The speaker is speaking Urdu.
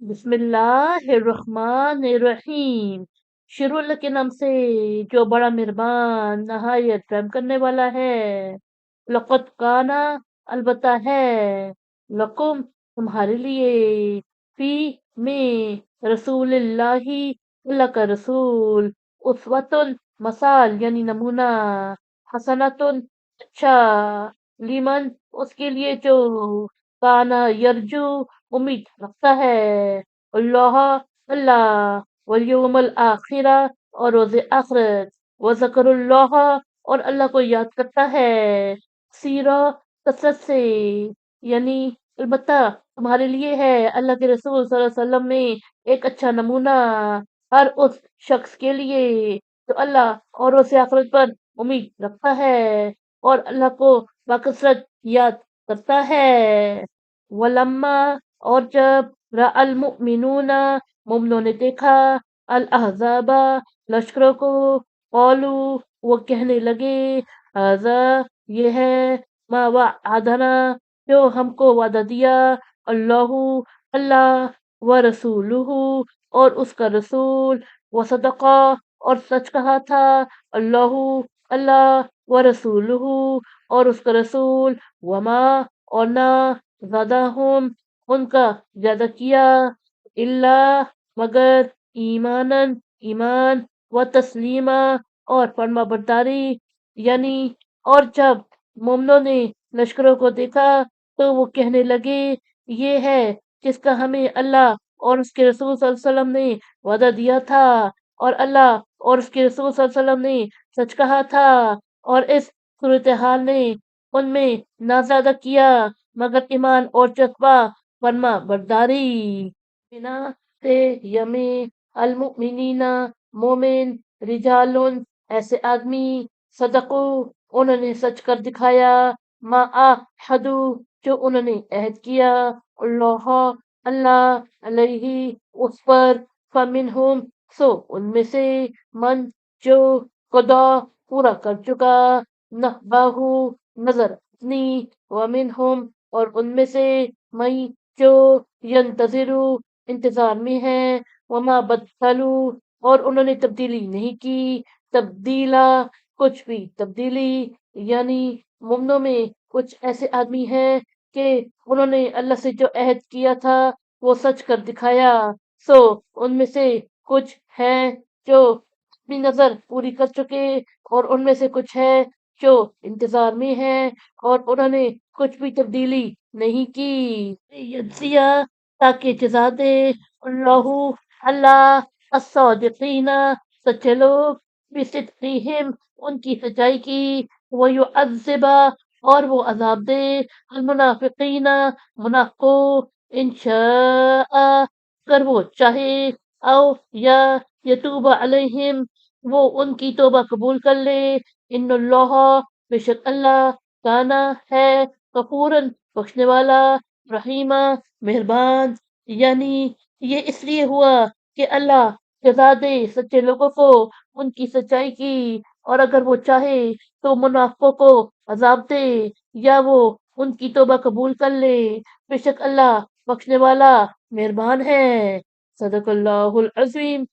بسم اللہ الرحمن الرحیم۔ شروع اللہ کے نام سے جو بڑا مہربان نہایت رحم کرنے والا ہے۔ لقد کانا البتہ ہے، لکم تمہارے لیے، فی میں رسول اللہ اللہ کا رسول، اسوۃ مثال یعنی نمونہ، حسنۃ اچھا، لیمن اس کے لیے جو کانا یرجو امید رکھتا ہے، اللہ اللہ، والیوم الآخرہ اور روز آخرت، وذکر اللہ اور اللہ کو یاد کرتا ہے، سیرہ کثرت سے، یعنی البتہ تمہارے لیے ہے اللہ کے رسول صلی اللہ علیہ وسلم میں ایک اچھا نمونہ ہر اس شخص کے لیے جو اللہ اور روز آخرت پر امید رکھتا ہے اور اللہ کو بکثرت یاد کرتا ہے۔ ولما اور جب رأى المؤمنون مومنوں نے دیکھا، الاحزاب لشکروں کو، قالوا وہ کہنے لگے، هذا یہ ہے، ما وعدنا جو ہم کو وعدہ دیا، اللہ اللہ، ورسولہ اور اس کا رسول، وصدقا اور سچ کہا تھا، اللہ اللہ، ورسولہ اور اس کا رسول، وما اور نہ زیادہ ہم ان کا زیادہ کیا، اللہ مگر ایمانن ایمان، و تسلیمہ اور فرما برداری، یعنی اور جب مومنوں نے لشکروں کو دیکھا تو وہ کہنے لگے، یہ ہے جس کا ہمیں اللہ اور اس کے رسول صلی اللہ علیہ وسلم نے وعدہ دیا تھا، اور اللہ اور اس کے رسول صلی اللہ علیہ وسلم نے سچ کہا تھا، اور اس صورتحال نے ان میں نہ زیادہ کیا مگر ایمان اور جذبہ فرما برداری۔ بنا سے یمی المؤمنین مومن، رجالن ایسے آدمی، صدقو انہوں نے سچ کر دکھایا، ما عہدو جو انہوں نے عہد کیا، اللہ اللہ علیہ اس پر، فمنہم سو ان میں سے، من جو قضا پورا کر چکا، نحباہو نظر اپنی، ومنہم اور ان میں سے، من جو ینتظرو انتظار میں ہے، وما بدلو اور انہوں نے تبدیلی نہیں کی، تبدیلا کچھ بھی تبدیلی، یعنی مومنوں میں کچھ ایسے آدمی ہیں کہ انہوں نے اللہ سے جو عہد کیا تھا وہ سچ کر دکھایا، سو ان میں سے کچھ ہیں جو اپنی نظر پوری کر چکے، اور ان میں سے کچھ ہے جو انتظار میں ہیں اور انہوں نے کچھ بھی تبدیلی نہیں کی، یجزیہ تاکہ جزا دے، اللہ اللہ، الصادقین سچے لوگ، بصدقہم ان کی سچائی کی، ویعذب اور وہ عذاب دے، المنافقین منافقوں، انشاء اگر وہ چاہے، او یا یتوب علیہم وہ ان کی توبہ قبول کر لے، ان اللہ بے شک اللہ، کانا ہے، غفورن بخشنے والا، رحیمہ مہربان، یعنی یہ اس لیے ہوا کہ اللہ جزا دے سچے لوگوں کو ان کی سچائی کی، اور اگر وہ چاہے تو منافقوں کو عذاب دے یا وہ ان کی توبہ قبول کر لے، بے شک اللہ بخشنے والا مہربان ہے۔ صدق اللہ العظیم۔